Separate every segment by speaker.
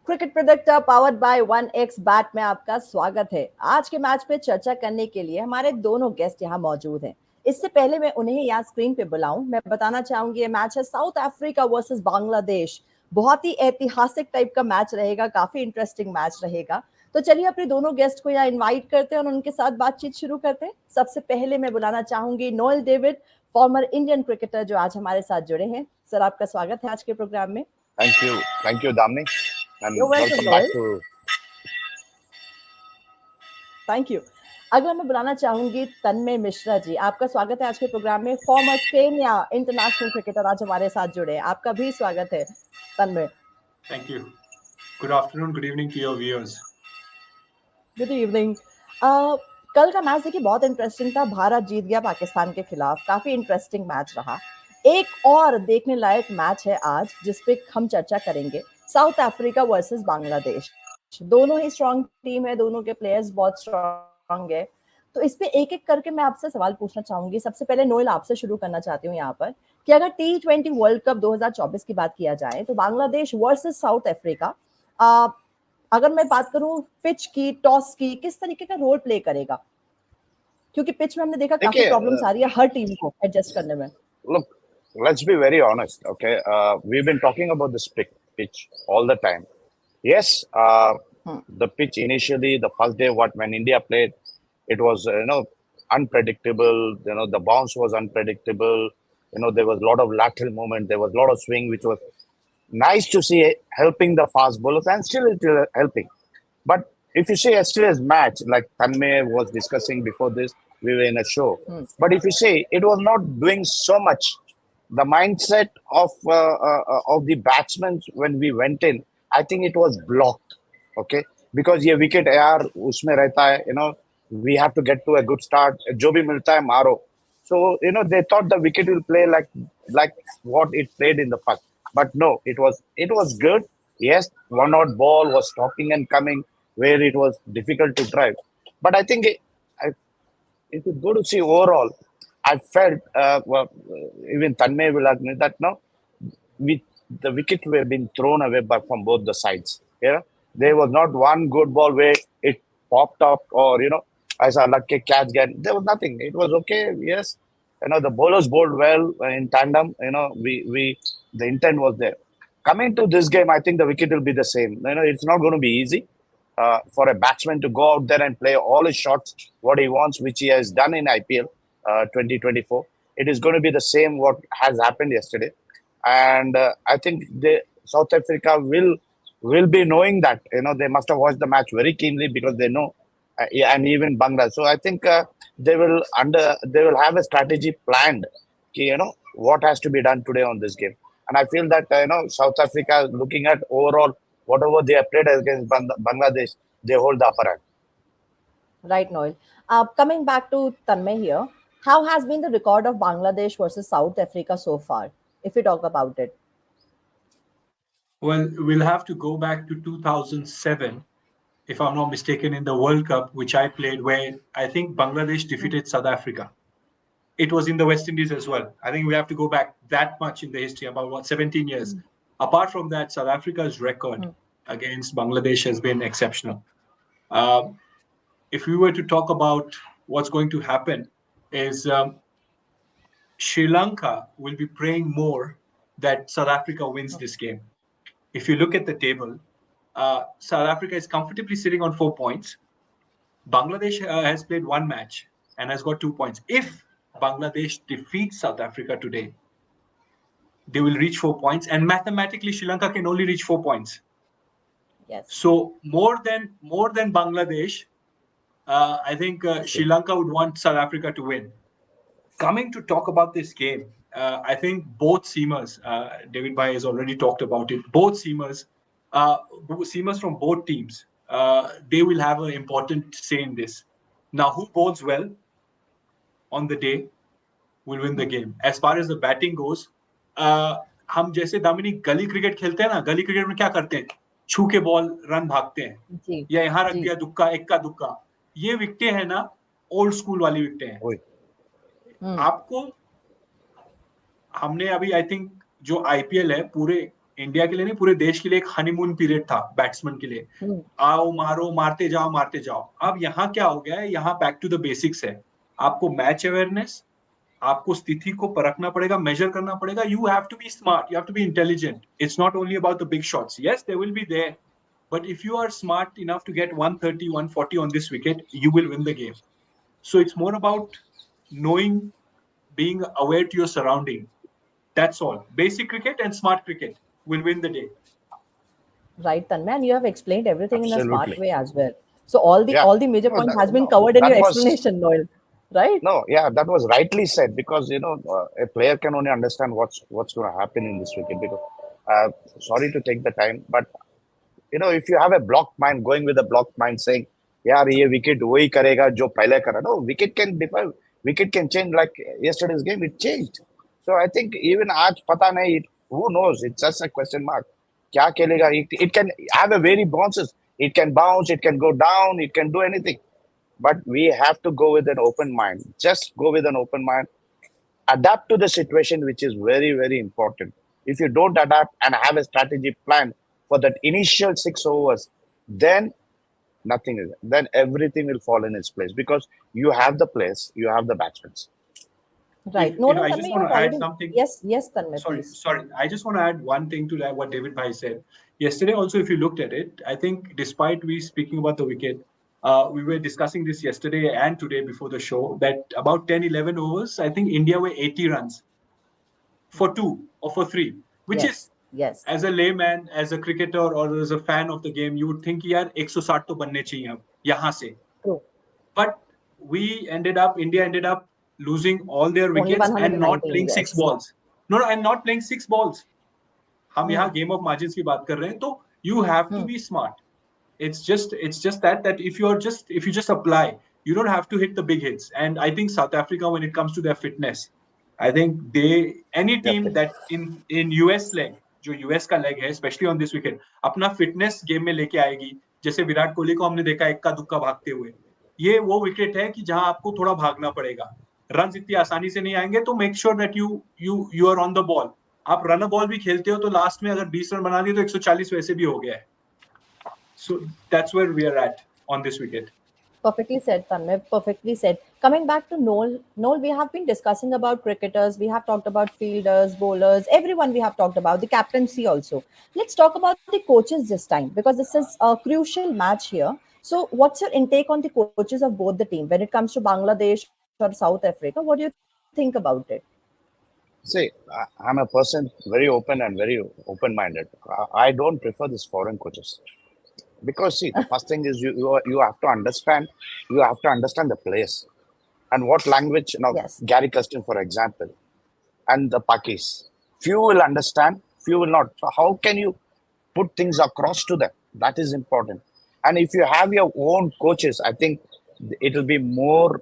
Speaker 1: Cricket predictor powered by 1x bat में आपका स्वागत है। आज के मैच पे चर्चा करने के लिए हमारे दोनों गेस्ट यहाँ मौजूद हैं। इससे पहले मैं उन्हें यहाँ स्क्रीन पे बुलाऊं, मैं बताना चाहूंगी ये मैच है साउथ अफ्रीका वर्सेस बांग्लादेश। बहुत ही ऐतिहासिक टाइप का मैच रहेगा, काफी इंटरेस्टिंग मैच रहेगा। तो चलिए अपने दोनों गेस्ट को यहाँ इन्वाइट करते हैं और उनके साथ बातचीत शुरू करते हैं। सबसे पहले मैं बुलाना चाहूंगी Noel David, former Indian cricketer, जो आज हमारे साथ जुड़े हैं। सर, आपका स्वागत है आज के प्रोग्राम में।
Speaker 2: Thank you, Damni, and
Speaker 1: You're welcome,
Speaker 2: welcome back
Speaker 1: Noel.
Speaker 2: to.
Speaker 1: Thank you. अगला मैं बुलाना चाहूंगी तन्मय मिश्रा जी, आपका स्वागत है आज के प्रोग्राम में। फॉर्मर केन्या इंटरनेशनल क्रिकेटर आज हमारे साथ जुड़े हैं, आपका भी स्वागत है तन्मय।
Speaker 3: Thank you. Good afternoon, good evening to your viewers.
Speaker 1: Good evening. कल का मैच देखिए बहुत इंटरेस्टिंग था, भारत जीत गया पाकिस्तान के खिलाफ, काफी इंटरेस्टिंग मैच रहा। एक और देखने लायक मैच है आज जिसपे हम चर्चा करेंगे, साउथ अफ्रीका वर्सेस बांग्लादेश। दोनों ही स्ट्रॉन्ग टीम है, दोनों के प्लेयर्स बहुत स्ट्रॉन्ग है। तो इस पे एक एक करके मैं आपसे सवाल पूछना चाहूंगी। सबसे पहले नोएल, आपसे शुरू करना चाहती हूँ यहाँ पर कि अगर T20 वर्ल्ड कप 2024 की बात किया जाए तो बांग्लादेश वर्सेस साउथ अफ्रीका, अगर मैं बात करूं पिच की, टॉस की, किस तरीके का रोल प्ले करेगा? क्योंकि पिच में हमने देखा काफी प्रॉब्लम्स आ रही है हर टीम को एडजस्ट करने में।
Speaker 2: Look, let's be very honest, okay? We've been talking about this pitch all the time. Yes, the pitch initially, the first day, when India played, it was unpredictable. The bounce was unpredictable. There was a lot of lateral movement. There was a lot of swing, which was nice to see, helping the fast bowlers, and still it is helping. But if you say yesterday's match, like Tanmay was discussing before this, we were in a show. But if you say it was not doing so much, the mindset of the batsmen when we went in, I think it was blocked. Okay, because ये wicket यार उसमें रहता है, we have to get to a good start. जो भी मिलता है मारो. So they thought the wicket will play like what it played in the first. But no, it was good. Yes, one odd ball was stopping and coming where it was difficult to drive. But I think if you go to see overall, I felt even Tanmay will admit that the wickets were being thrown away from both the sides. There was not one good ball where it popped up or as a lucky catch get. There was nothing. It was okay. Yes, the bowlers bowled well in tandem. The intent was there. Coming to this game, I think the wicket will be the same. It's not going to be easy for a batsman to go out there and play all his shots, what he wants, which he has done in IPL 2024. It is going to be the same what has happened yesterday. And I think South Africa will be knowing that. They must have watched the match very keenly because they know, and even Bangladesh. So I think they will have a strategy planned, what has to be done today on this game. And I feel that South Africa, looking at overall whatever they have played against Bangladesh, they hold the upper hand.
Speaker 1: Right, Noel. Coming back to Tanmay here, how has been the record of Bangladesh versus South Africa so far, if we talk about it?
Speaker 3: Well, we'll have to go back to 2007, if I'm not mistaken, in the World Cup, which I played, where I think Bangladesh defeated South Africa. It was in the West Indies as well. I think we have to go back that much in the history, about 17 years. Apart from that, South Africa's record against Bangladesh has been exceptional. If we were to talk about what's going to happen is Sri Lanka will be praying more that South Africa wins this game. If you look at the table, South Africa is comfortably sitting on 4 points. Bangladesh has played one match and has got 2 points. If Bangladesh defeats South Africa today, they will reach 4 points, and mathematically Sri Lanka can only reach 4 points.
Speaker 1: Yes.
Speaker 3: So more than Bangladesh, I think Sri Lanka would want South Africa to win. Coming to talk about this game, I think both seamers, David Bhai has already talked about it, both seamers from both teams, they will have an important say in this. Now, who bowls well on the day will win the game. As far as the batting goes, हम जैसे दामिनी गली cricket खेलते हैं ना, गली cricket में क्या करते हैं, छू के बॉल रन भागते हैं, या यहाँ रख दिया दुक्का, इक्का दुक्का, ये विकेटें हैं ना, ओल्ड स्कूल वाली विकेटें हैं. आपको हमने अभी आई थिंक जो आईपीएल है पूरे इंडिया के लिए नहीं, पूरे देश के लिए एक हनीमून पीरियड था बैट्समैन के लिए। आओ मारो, मारते जाओ मारते जाओ। अब यहाँ क्या हो गया है, यहाँ बैक टू द बेसिक्स है। आपको मैच अवेयरनेस, आपको स्थिति को परखना पड़ेगा, मेजर करना पड़ेगा। You have to be smart, you have to be intelligent. It's not only about the big shots, yes they will be there, but if you are smart enough to get 130 140 on this wicket, you will win the game. So it's more about knowing, being aware to your surrounding. That's all. Basic cricket and smart cricket will win the day.
Speaker 1: Right, Tanmay, and you have explained everything in a smart
Speaker 2: Absolutely.
Speaker 1: way as well. So all the
Speaker 2: Yeah.
Speaker 1: all the major
Speaker 2: No,
Speaker 1: points
Speaker 2: that,
Speaker 1: has been
Speaker 2: no,
Speaker 1: covered in
Speaker 2: that
Speaker 1: your
Speaker 2: was
Speaker 1: explanation, Noel. Right?
Speaker 2: no, yeah, that was rightly said because a player can only understand what's going to happen in this wicket. Because uh, sorry to take the time, but if you have a blocked mind, going with a blocked mind, saying, "यार ये wicket वही करेगा जो पहले करा," no, wicket can differ, wicket can change. Like yesterday's game, it changed. So I think even आज पता नहीं, who knows? It's just a question mark. क्या खेलेगा? It can have a very bounces. It can bounce. It can go down. It can do anything. But we have to go with an open mind. Just go with an open mind. Adapt to the situation, which is very, very important. If you don't adapt and have a strategy plan for that initial 6 overs, then nothing is. Then everything will fall in its place because you have the players, you have the batsmen.
Speaker 1: Right.
Speaker 3: If
Speaker 1: Noel and
Speaker 3: I
Speaker 1: Tanmay,
Speaker 3: just
Speaker 1: you
Speaker 3: want
Speaker 1: have
Speaker 3: to add
Speaker 1: already.
Speaker 3: something,
Speaker 1: Yes, yes, Tanmay,
Speaker 3: sorry,
Speaker 1: please.
Speaker 3: sorry. I just want to add one thing to what David Bhai said. Yesterday, also, if you looked at it, I think despite we speaking about the wicket, we were discussing this yesterday and today before the show that about 10, 11 overs, I think India were 80 runs for two or for three, which is,
Speaker 1: Yes, yes.
Speaker 3: as a layman, as a cricketer, or as a fan of the game, you would think यार 160 तो बनने चाहिए अब यहाँ से.
Speaker 1: True.
Speaker 3: But India ended up losing all their
Speaker 1: Only
Speaker 3: wickets and not
Speaker 1: 119,
Speaker 3: playing six
Speaker 1: yes.
Speaker 3: balls. No, no, and not playing six balls. हम
Speaker 1: Hmm.
Speaker 3: यहाँ game of margin की बात कर रहे हैं, तो you have to be smart. It's just that if you just apply, you don't have to hit the big hits. And I think South Africa, when it comes to their fitness, I think any team
Speaker 2: Definitely.
Speaker 3: that in US leg, जो US का leg है, especially on this wicket, अपना fitness game में लेके आएगी. जैसे विराट कोहली को हमने देखा इक्का दुक्का भागते हुए, ये वो विकेट है कि जहां आपको थोड़ा भागना पड़ेगा. रन इतनी आसानी से नहीं आएंगे, तो make sure that you are on the ball. आप रन बॉल भी खेलते हो तो लास्ट में अगर 20 रन बना दिए तो 140 वैसे भी हो गया है. So that's where we are at on this wicket.
Speaker 1: Perfectly said, Tanmay. Perfectly said. Coming back to Noel, Noel, we have been discussing about cricketers. We have talked about fielders, bowlers, everyone we have talked about, the captaincy also. Let's talk about the coaches this time because this is a crucial match here. So, what's your intake on the coaches of both the team when it comes to Bangladesh or South Africa? What do you think about it?
Speaker 2: See, I'm a person very open and very open-minded. I don't prefer these foreign coaches because see, the first thing is you have to understand the place and what language. Now,
Speaker 1: Yes.
Speaker 2: Gary Custon, for example, and the Pakis. Few will understand, few will not. So how can you put things across to them? That is important. And if you have your own coaches, I think it will be more,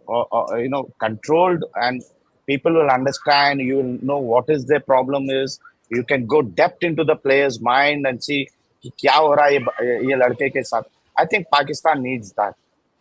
Speaker 2: controlled, and people will understand. You will know what is their problem is. You can go depth into the player's mind and see कि क्या हो रहा है ये लड़के के साथ. I think Pakistan needs that.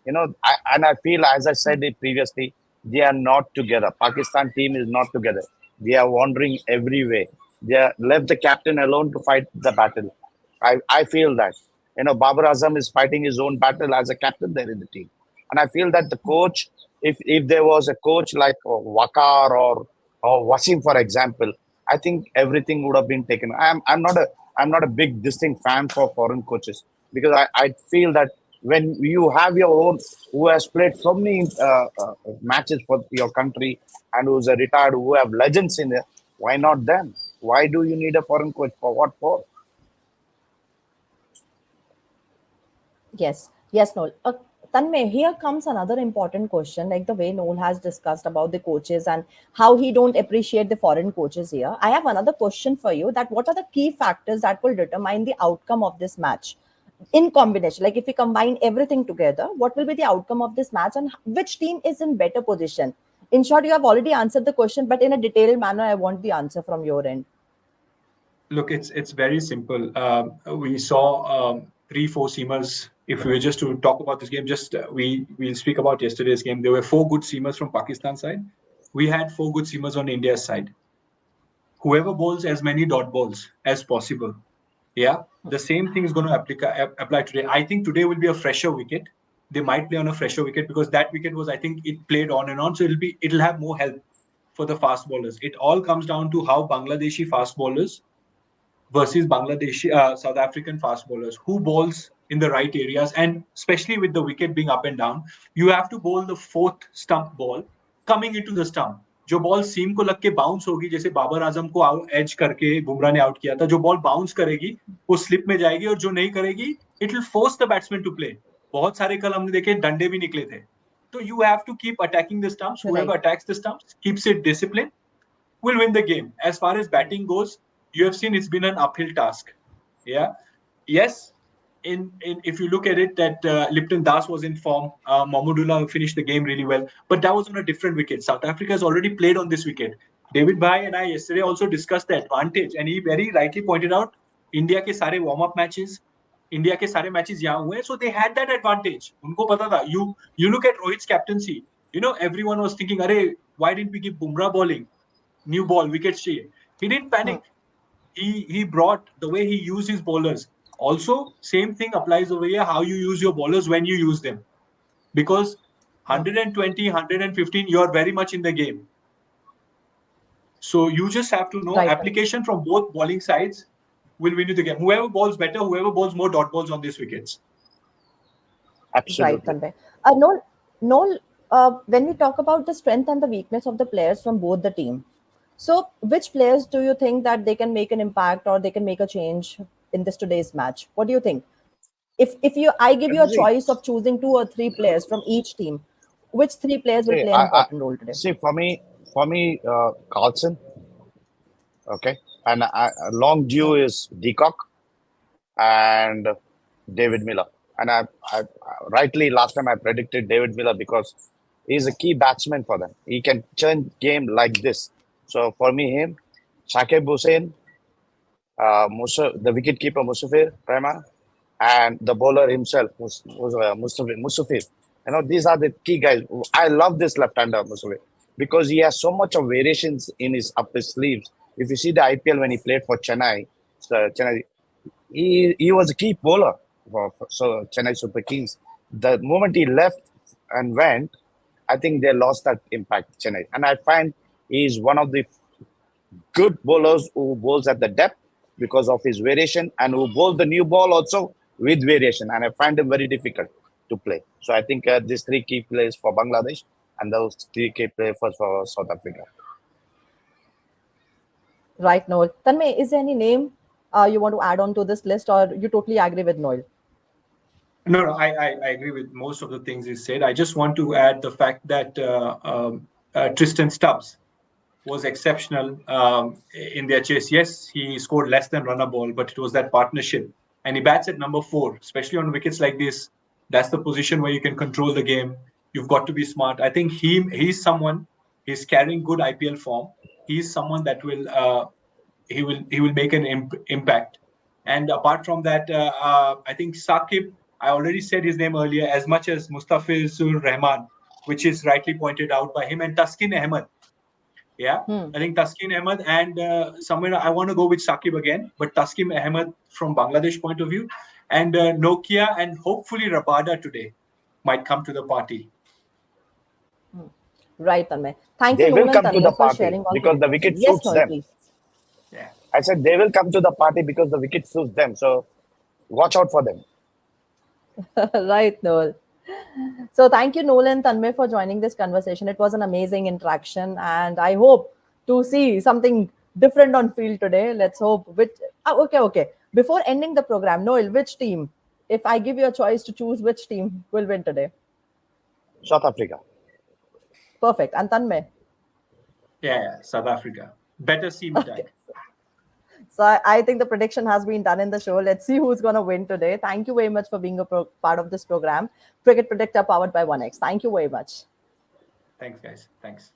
Speaker 2: And I feel, as I said it previously, they are not together. Pakistan team is not together. They are wandering everywhere. They are left the captain alone to fight the battle. I feel that. Babar Azam is fighting his own battle as a captain there in the team. And I feel that the coach, if there was a coach like Wakar or Wasim, for example, I think everything would have been taken. I'm not a big distinct fan for foreign coaches because I feel that when you have your own who has played so many matches for your country and who's a retired who have legends in there, why not them? Why do you need a foreign coach for what for?
Speaker 1: Yes, yes, Noel. Tanmay, here comes another important question, like the way Noel has discussed about the coaches and how he don't appreciate the foreign coaches here. I have another question for you: that what are the key factors that will determine the outcome of this match in combination? Like if we combine everything together, what will be the outcome of this match and which team is in better position? In short, you have already answered the question, but in a detailed manner, I want the answer from your end.
Speaker 3: Look, it's very simple. We saw three, four seamers. If we were just to talk about this game, just we'll speak about yesterday's game. There were four good seamers from Pakistan side. We had four good seamers on India's side. whoever bowls as many dot balls as possible. Yeah, the same thing is going to apply today. I think today will be a fresher wicket. They might play on a fresher wicket because that wicket was, I think, it played on and on. So it'll have more help for the fast bowlers. It all comes down to how Bangladeshi fast bowlers versus Bangladeshi, South African fast bowlers, who bowls in the right areas, and especially with the wicket being up and down, you have to bowl the fourth stump ball coming into the stump. जो ball सीम को लग के bounce होगी, जैसे बाबर आजम को as करके बुमराह ने out किया था, जो बॉल बाउंस करेगी वो स्लिप में जाएगी, और जो नहीं करेगी it will force the batsman to play. बहुत सारे कल हमने देखे डंडे भी निकले थे. तो you have to keep attacking the stumps.
Speaker 1: Right.
Speaker 3: Whoever attacks the stumps keeps it disciplined will win the game. As far as batting goes, you have seen it's been an uphill task. Yeah. Yes. In if you look at it, that Lipton Das was in form. Mahmudullah finished the game really well, but that was on a different wicket. South Africa has already played on this wicket. David Bhai and I yesterday also discussed the advantage, and he very rightly pointed out India के सारे warm up matches, India के सारे matches यहाँ हुए, so they had that advantage. उनको पता था. You look at Rohit's captaincy. You know, everyone was thinking, "Arey, why didn't we give Bumrah bowling? New ball, wickets चाहिए." He didn't panic. He brought the way he used his bowlers. Also, same thing applies over here, how you use your bowlers when you use them. Because 120, 115, you're very much in the game. So you just have to know
Speaker 1: Right.
Speaker 3: application from both bowling sides will win you the game. Whoever bowls better, whoever bowls more dot balls on these wickets.
Speaker 1: Right,
Speaker 2: Absolutely.
Speaker 1: Tanmay. Noel, when we talk about the strength and the weakness of the players from both the team, so which players do you think that they can make an impact or they can make a change in this today's match? What do you think? If I give you a
Speaker 2: See,
Speaker 1: choice of choosing two or three players from each team, which three players will
Speaker 2: see,
Speaker 1: play an important role today?
Speaker 2: see for me, Carlson, okay, and long due is Deacock and David Miller. And I rightly last time I predicted David Miller because he's a key batsman for them. He can turn game like this. So for me, him, Shakib Hussain, the wicketkeeper Musafir Prema, and the bowler himself, Musafir. You know, these are the key guys. I love this left-hander Musafir because he has so much of variations in his up his sleeves. If you see the IPL when he played for Chennai, Chennai, he was a key bowler for so Chennai Super Kings. The moment he left and went, I think they lost that impact, Chennai. And I find he's one of the good bowlers who bowls at the depth because of his variation and who bowls the new ball also with variation. And I find him very difficult to play. So I think these three key players for Bangladesh and those three key players for South Africa.
Speaker 1: Right, Noel. Tanmay, is there any name you want to add on to this list, or you totally agree with Noel?
Speaker 3: No, I agree with most of the things he said. I just want to add the fact that Tristan Stubbs was exceptional in their chase. Yes, he scored less than runner ball, but it was that partnership. And he bats at number 4, especially on wickets like this. That's the position where you can control the game. You've got to be smart. I think he's someone. He's carrying good IPL form. He's someone that he will make an impact. And apart from that, I think Sakib. I already said his name earlier. As much as Mustafizur Rahman, which is rightly pointed out by him, and Taskin Ahmed. Yeah, I think Taskin Ahmed, and somewhere I want to go with Sakib again, but Taskin Ahmed from Bangladesh point of view, and Nokia and hopefully Rabada today might come to the party.
Speaker 1: Right, Tanmay. Thank you,
Speaker 2: They will
Speaker 1: Noel and
Speaker 2: come to the
Speaker 1: Tanmay, for
Speaker 2: party
Speaker 1: sharing all the
Speaker 2: because the
Speaker 1: details.
Speaker 2: wicket
Speaker 1: Yes,
Speaker 2: suits
Speaker 1: Noel,
Speaker 2: them.
Speaker 1: please.
Speaker 3: Yeah.
Speaker 2: I said they will come to the party because the wicket suits them. So watch out for them.
Speaker 1: Right, Noel. So thank you, Noel and Tanmay, for joining this conversation. It was an amazing interaction, and I hope to see something different on field today. Let's hope. Okay. Before ending the program, Noel, which team? If I give you a choice to choose, which team will win today?
Speaker 2: South Africa.
Speaker 1: Perfect. And Tanmay.
Speaker 3: Yeah, South Africa. Better seam
Speaker 1: Okay.
Speaker 3: attack.
Speaker 1: So I think the prediction has been done in the show. Let's see who's going to win today. Thank you very much for being a part of this program. Cricket Predictor powered by 1X. Thank you very much.
Speaker 3: Thanks, guys. Thanks.